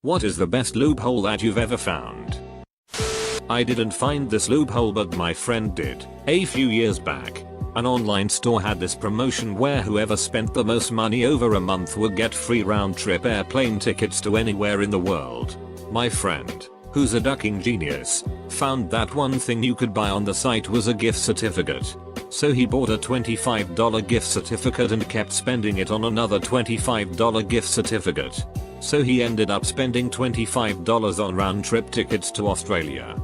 What is the best loophole that you've ever found? I didn't find this loophole, but my friend did. A few years back, an online store had this promotion where whoever spent the most money over a month would get free round-trip airplane tickets to anywhere in the world. My friend, who's a ducking genius, found that one thing you could buy on the site was a gift certificate. So he bought a $25 gift certificate and kept spending it on another $25 gift certificate. So he ended up spending $25 on round-trip tickets to Australia.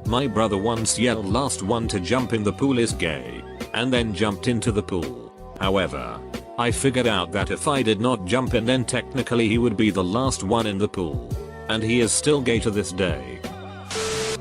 My brother once yelled last one to jump in the pool is gay, and then jumped into the pool. However, I figured out that if I did not jump in, then technically he would be the last one in the pool. And he is still gay to this day.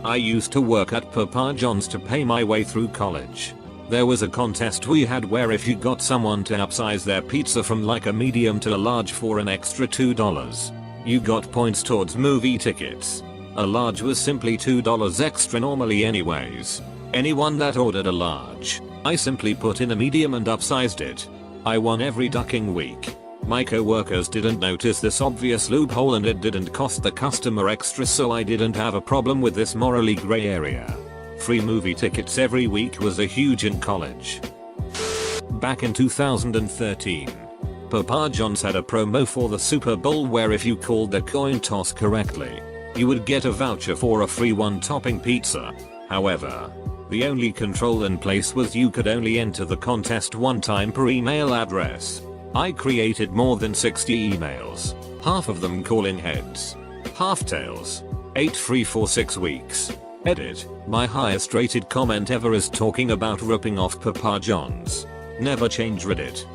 I used to work at Papa John's to pay my way through college. There was a contest we had where if you got someone to upsize their pizza from like a medium to a large for an extra $2, you got points towards movie tickets. A large was simply $2 extra normally anyways. Anyone that ordered a large, I simply put in a medium and upsized it. I won every ducking week. My co-workers didn't notice this obvious loophole and it didn't cost the customer extra, so I didn't have a problem with this morally gray area. Free movie tickets every week was a huge in college. Back in 2013, Papa John's had a promo for the Super Bowl where if you called the coin toss correctly, you would get a voucher for a free one-topping pizza. However, the only control in place was you could only enter the contest one time per email address. I created more than 60 emails, half of them calling heads, half tails. Ate free for 6 weeks. Edit, my highest rated comment ever is talking about ripping off Papa John's. Never change Reddit.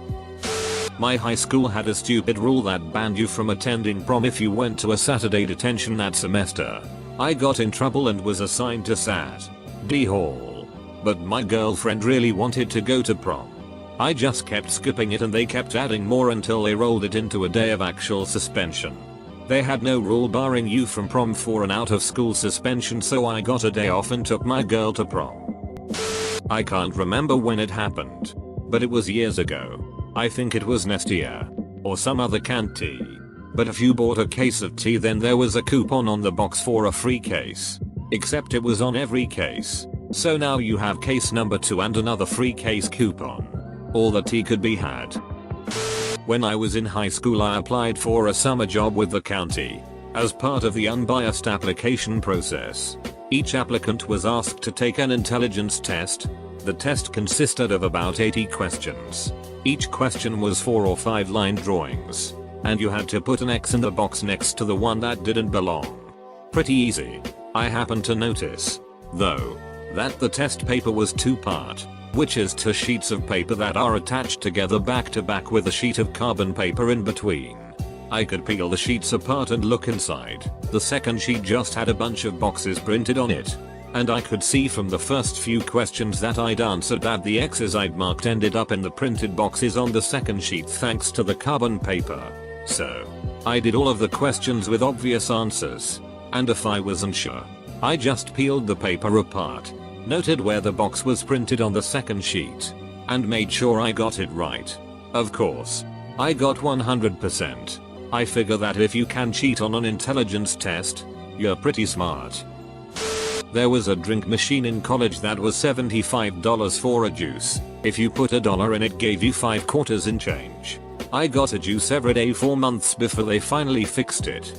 My high school had a stupid rule that banned you from attending prom if you went to a Saturday detention that semester. I got in trouble and was assigned to Sat. D Hall. But my girlfriend really wanted to go to prom. I just kept skipping it and they kept adding more until they rolled it into a day of actual suspension. They had no rule barring you from prom for an out of school suspension, so I got a day off and took my girl to prom. I can't remember when it happened, but it was years ago. I think it was Nestia or some other canned tea. But if you bought a case of tea, then there was a coupon on the box for a free case. Except it was on every case. So now you have case number 2 and another free case coupon. All the tea could be had. When I was in high school, I applied for a summer job with the county. As part of the unbiased application process, each applicant was asked to take an intelligence test. The test consisted of about 80 questions. Each question was 4 or 5 line drawings, and you had to put an X in the box next to the one that didn't belong. Pretty easy. I happened to notice, though, that the test paper was 2-part. Which is 2 sheets of paper that are attached together back to back with a sheet of carbon paper in between. I could peel the sheets apart and look inside. The second sheet just had a bunch of boxes printed on it. And I could see from the first few questions that I'd answered that the X's I'd marked ended up in the printed boxes on the second sheet thanks to the carbon paper. So, I did all of the questions with obvious answers. And if I wasn't sure, I just peeled the paper apart, noted where the box was printed on the second sheet, and made sure I got it right. Of course, I got 100%. I figure that if you can cheat on an intelligence test, you're pretty smart. There was a drink machine in college that was $75 for a juice. If you put $1 in, it gave you 5 quarters in change. I got a juice every day for months before they finally fixed it.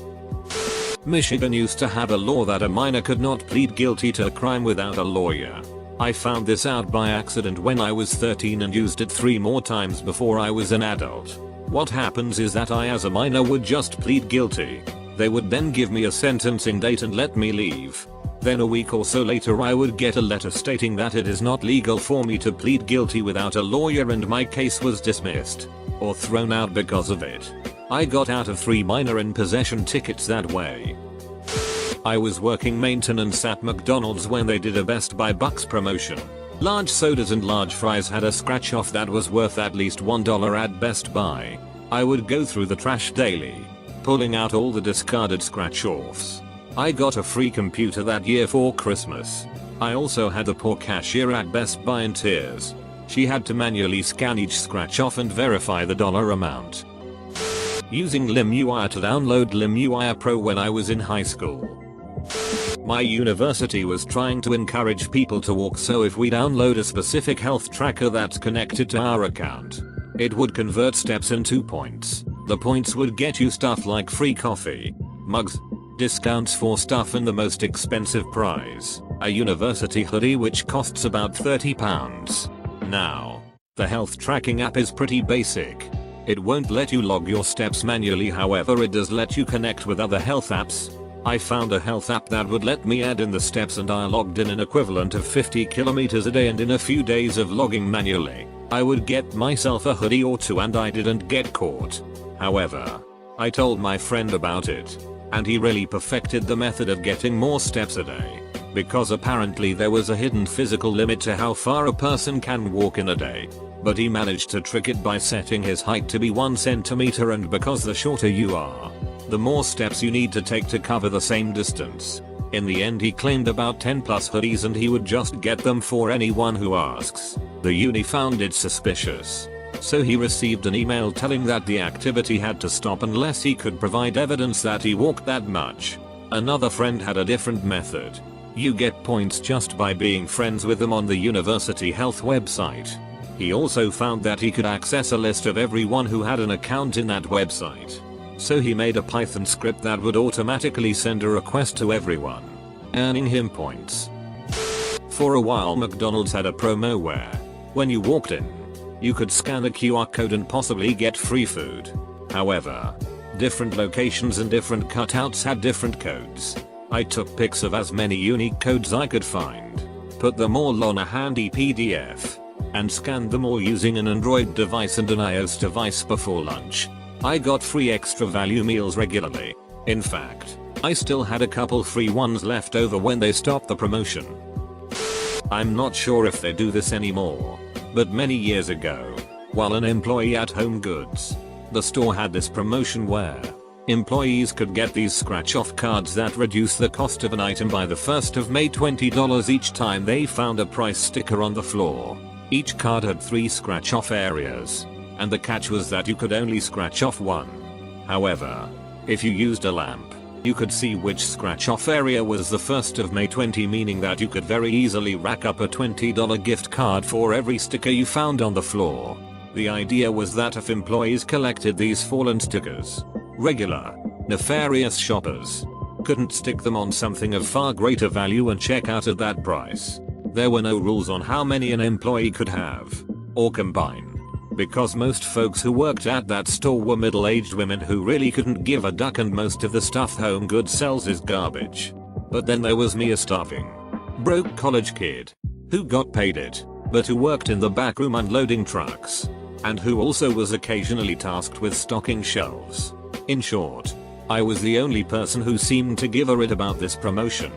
Michigan used to have a law that a minor could not plead guilty to a crime without a lawyer. I found this out by accident when I was 13 and used it 3 more times before I was an adult. What happens is that I as a minor would just plead guilty. They would then give me a sentencing date and let me leave. Then a week or so later I would get a letter stating that it is not legal for me to plead guilty without a lawyer, and my case was dismissed or thrown out because of it. I got out of 3 minor in possession tickets that way. I was working maintenance at McDonald's when they did a Best Buy Bucks promotion. Large sodas and large fries had a scratch off that was worth at least $1 at Best Buy. I would go through the trash daily, pulling out all the discarded scratch offs. I got a free computer that year for Christmas. I also had a poor cashier at Best Buy in tears. She had to manually scan each scratch off and verify the dollar amount. using LimeWire to download LimeWire Pro when I was in high school. My university was trying to encourage people to walk, so if we download a specific health tracker that's connected to our account, it would convert steps into points. The points would get you stuff like free coffee, mugs, discounts for stuff, and the most expensive prize, a university hoodie which costs about £30. Now, the health tracking app is pretty basic. It won't let you log your steps manually, however it does let you connect with other health apps. I found a health app that would let me add in the steps, and I logged in an equivalent of 50 kilometers a day, and in a few days of logging manually, I would get myself a hoodie or two, and I didn't get caught. However, I told my friend about it, and he really perfected the method of getting more steps a day, because apparently there was a hidden physical limit to how far a person can walk in a day. But he managed to trick it by setting his height to be 1 centimeter, and because the shorter you are, the more steps you need to take to cover the same distance. In the end he claimed about 10 plus hoodies, and he would just get them for anyone who asks. The uni found it suspicious, so he received an email telling that the activity had to stop unless he could provide evidence that he walked that much. Another friend had a different method. You get points just by being friends with them on the university health website. He also found that he could access a list of everyone who had an account in that website. So he made a Python script that would automatically send a request to everyone, earning him points. For a while McDonald's had a promo where, when you walked in, you could scan a QR code and possibly get free food. However, different locations and different cutouts had different codes. I took pics of as many unique codes I could find, put them all on a handy PDF, and scanned them all using an Android device and an iOS device before lunch. I got free extra value meals regularly. In fact, I still had a couple free ones left over when they stopped the promotion. I'm not sure if they do this anymore, but many years ago, while an employee at Home Goods, the store had this promotion where employees could get these scratch-off cards that reduce the cost of an item by the 1st of May $20 each time they found a price sticker on the floor. Each card had 3 scratch-off areas, and the catch was that you could only scratch off one. However, if you used a lamp, you could see which scratch-off area was the 1st of May 20, meaning that you could very easily rack up a $20 gift card for every sticker you found on the floor. The idea was that if employees collected these fallen stickers, regular, nefarious shoppers couldn't stick them on something of far greater value and check out at that price. There were no rules on how many an employee could have, or combine, because most folks who worked at that store were middle-aged women who really couldn't give a duck, and most of the stuff Home Goods sells is garbage. But then there was me, a starving, broke college kid, who got paid it, but who worked in the back room unloading trucks, and who also was occasionally tasked with stocking shelves. In short, I was the only person who seemed to give a rip about this promotion.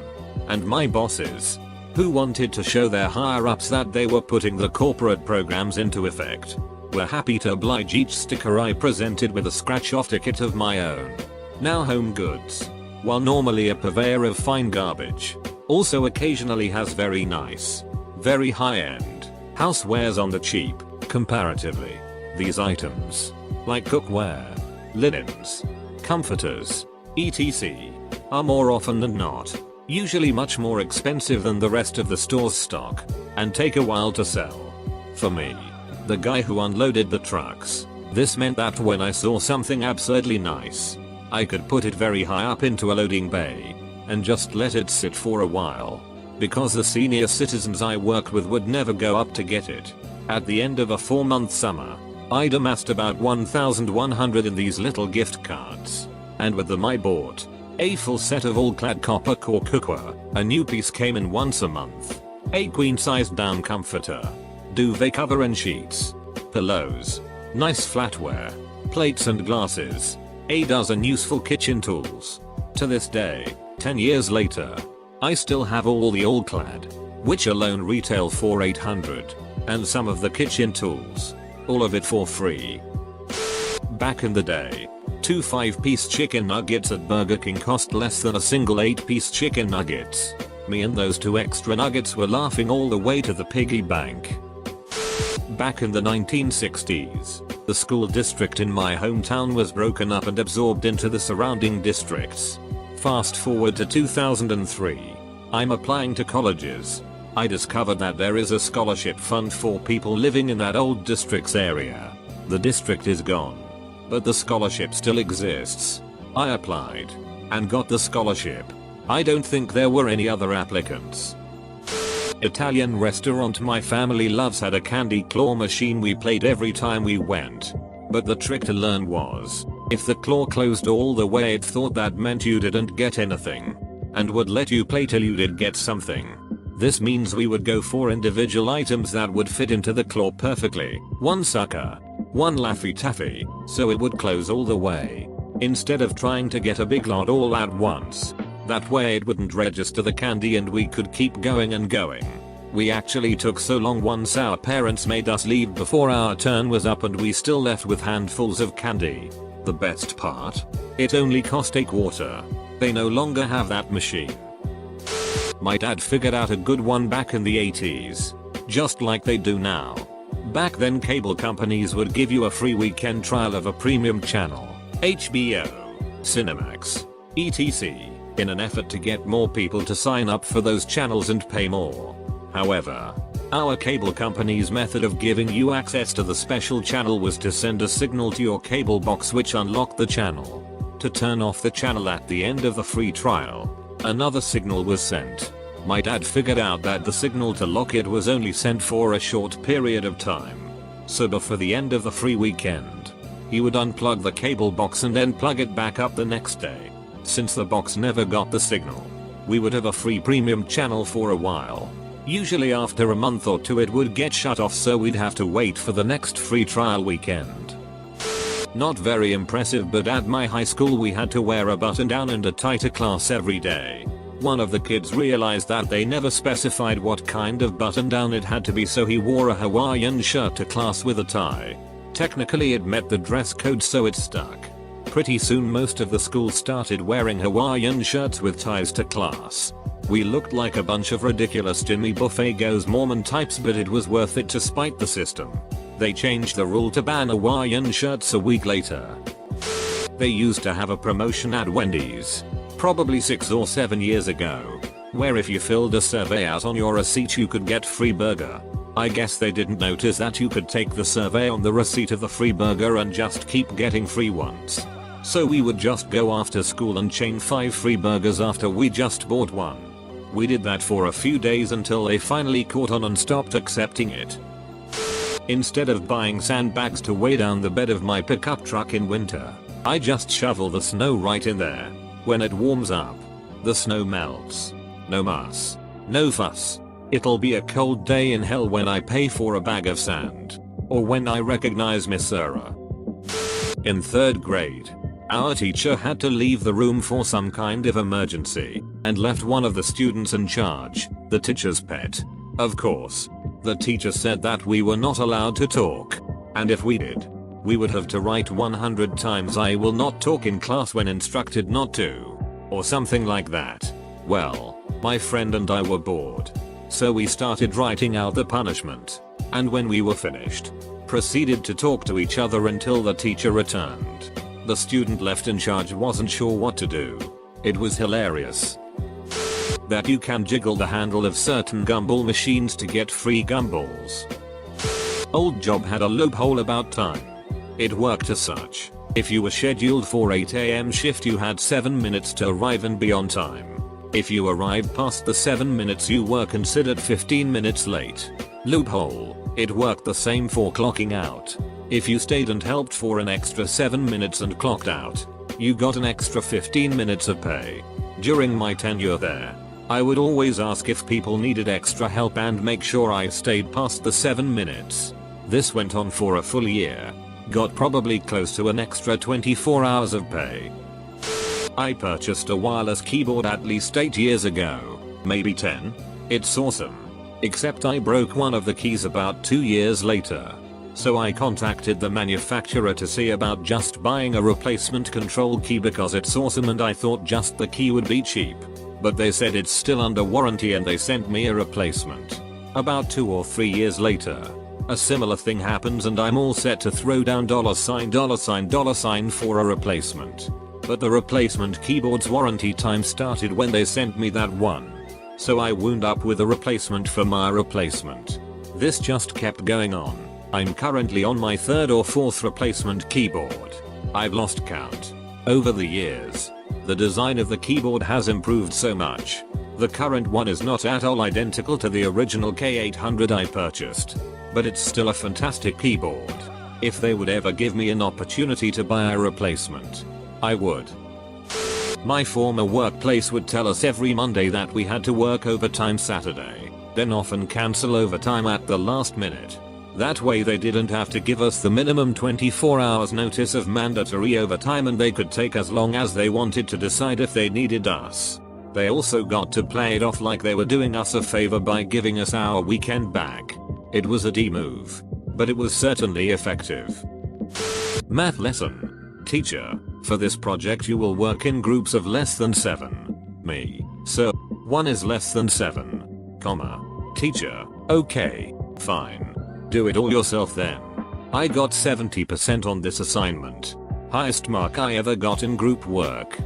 And my bosses, who wanted to show their higher-ups that they were putting the corporate programs into effect, were happy to oblige each sticker I presented with a scratch-off ticket of my own. Now Home Goods, while normally a purveyor of fine garbage, also occasionally has very nice, very high-end housewares on the cheap, comparatively. These items, like cookware, linens, comforters, etc., are more often than not usually much more expensive than the rest of the store's stock, and take a while to sell. For me, the guy who unloaded the trucks, this meant that when I saw something absurdly nice, I could put it very high up into a loading bay, and just let it sit for a while, because the senior citizens I worked with would never go up to get it. At the end of a 4-month summer, I'd amassed about 1,100 in these little gift cards, and with them I bought a full set of all-clad copper core cookware. A new piece came in once a month, a queen-sized down comforter, duvet cover and sheets, pillows, nice flatware, plates and glasses, a dozen useful kitchen tools. To this day, 10 years later, I still have all the all-clad, which alone retail for $800, and some of the kitchen tools, all of it for free. Back in the day, 2 5-piece chicken nuggets at Burger King cost less than a single 8-piece chicken nuggets. Me and those 2 extra nuggets were laughing all the way to the piggy bank. Back in the 1960s, The school district in my hometown was broken up and absorbed into the surrounding districts. Fast forward to 2003. I'm applying to colleges. I discovered that there is a scholarship fund for people living in that old district's area. The district is gone, but the scholarship still exists. I applied and got the scholarship. I don't think there were any other applicants. Italian restaurant my family loves had a candy claw machine we played every time we went. But the trick to learn was, if the claw closed all the way it thought that meant you didn't get anything, and would let you play till you did get something. This means we would go for individual items that would fit into the claw perfectly, one sucker, one Laffy Taffy, so it would close all the way, instead of trying to get a big lot all at once. That way it wouldn't register the candy and we could keep going and going. We actually took so long once our parents made us leave before our turn was up and we still left with handfuls of candy. The best part? It only cost a quarter. They no longer have that machine. My dad figured out a good one back in the 80s. Just like they do now. Back then cable companies would give you a free weekend trial of a premium channel, HBO, Cinemax, etc. in an effort to get more people to sign up for those channels and pay more. However, our cable company's method of giving you access to the special channel was to send a signal to your cable box which unlocked the channel. To turn off the channel at the end of the free trial, another signal was sent. My dad figured out that the signal to lock it was only sent for a short period of time. So before the end of the free weekend, he would unplug the cable box and then plug it back up the next day. Since the box never got the signal, we would have a free premium channel for a while. Usually after a month or two it would get shut off, so we'd have to wait for the next free trial weekend. Not very impressive, but at my high school we had to wear a button down and a tie to class every day. One of the kids realized that they never specified what kind of button down it had to be, so he wore a Hawaiian shirt to class with a tie. Technically it met the dress code, so it stuck. Pretty soon most of the school started wearing Hawaiian shirts with ties to class. We looked like a bunch of ridiculous Jimmy Buffett Goes Mormon types, but it was worth it to spite the system. They changed the rule to ban Hawaiian shirts a week later. They used to have a promotion at Wendy's, probably 6 or 7 years ago, where if you filled a survey out on your receipt you could get free burger. I guess they didn't notice that you could take the survey on the receipt of the free burger and just keep getting free ones. So we would just go after school and chain 5 free burgers after we just bought one. We did that for a few days until they finally caught on and stopped accepting it. Instead of buying sandbags to weigh down the bed of my pickup truck in winter, I just shovel the snow right in there. When it warms up, the snow melts. No muss. No fuss. It'll be a cold day in hell when I pay for a bag of sand. Or when I recognize Miss Sarah. In 3rd grade, our teacher had to leave the room for some kind of emergency, and left one of the students in charge, the teacher's pet. Of course, the teacher said that we were not allowed to talk, and if we did, we would have to write 100 times "I will not talk in class when instructed not to," or something like that. Well, my friend and I were bored, so we started writing out the punishment, and when we were finished, proceeded to talk to each other until the teacher returned. The student left in charge wasn't sure what to do. It was hilarious that you can jiggle the handle of certain gumball machines to get free gumballs. Old job had a loophole about time. It worked as such: if you were scheduled for 8 AM shift you had 7 minutes to arrive and be on time. If you arrived past the 7 minutes you were considered 15 minutes late. Loophole: it worked the same for clocking out. If you stayed and helped for an extra 7 minutes and clocked out, you got an extra 15 minutes of pay. During my tenure there, I would always ask if people needed extra help and make sure I stayed past the 7 minutes. This went on for a full year. Got probably close to an extra 24 hours of pay. I purchased a wireless keyboard at least 8 years ago, maybe 10. It's awesome. Except I broke one of the keys about 2 years later. So I contacted the manufacturer to see about just buying a replacement control key because it's awesome, and I thought just the key would be cheap. But they said it's still under warranty and they sent me a replacement. About 2 or 3 years later, A similar thing happens and I'm all set to throw down $$ for a replacement. But the replacement keyboard's warranty time started when they sent me that one. So I wound up with a replacement for my replacement. This just kept going on. I'm currently on my 3rd or 4th replacement keyboard. I've lost count. Over the years, the design of the keyboard has improved so much. The current one is not at all identical to the original K800 I purchased. But it's still a fantastic keyboard. If they would ever give me an opportunity to buy a replacement, I would. My former workplace would tell us every Monday that we had to work overtime Saturday, then often cancel overtime at the last minute. That way they didn't have to give us the minimum 24 hours notice of mandatory overtime and they could take as long as they wanted to decide if they needed us. They also got to play it off like they were doing us a favor by giving us our weekend back. It was a D move, but it was certainly effective. Math lesson. Teacher, for this project you will work in groups of less than 7. Me. So, 1 is less than 7. Comma. Teacher, okay, fine. Do it all yourself then. I got 70% on this assignment. Highest mark I ever got in group work.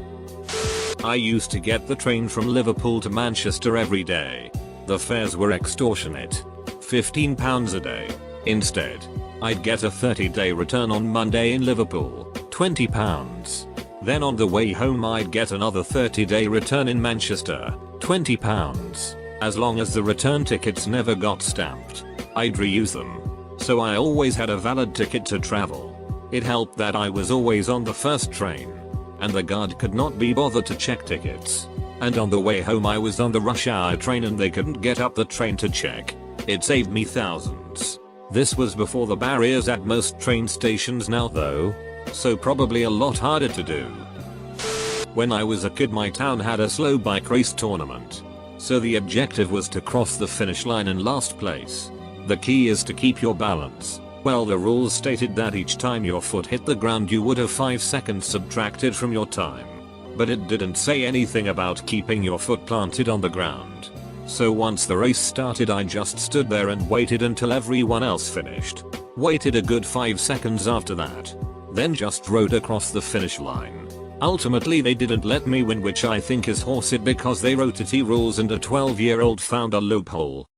I used to get the train from Liverpool to Manchester every day. The fares were extortionate. £15 a day. Instead, I'd get a 30-day return on Monday in Liverpool, £20. Then on the way home I'd get another 30-day return in Manchester, £20. As long as the return tickets never got stamped, I'd reuse them. So I always had a valid ticket to travel. It helped that I was always on the first train, and the guard could not be bothered to check tickets. And on the way home I was on the rush hour train and they couldn't get up the train to check. It saved me thousands. This was before the barriers at most train stations now though, so probably a lot harder to do. When I was a kid my town had a slow bike race tournament. So the objective was to cross the finish line in last place. The key is to keep your balance. Well, the rules stated that each time your foot hit the ground you would have 5 seconds subtracted from your time. But it didn't say anything about keeping your foot planted on the ground. So once the race started I just stood there and waited until everyone else finished. Waited a good 5 seconds after that. Then just rode across the finish line. Ultimately they didn't let me win, which I think is horseshit because they wrote T rules and a 12-year-old found a loophole.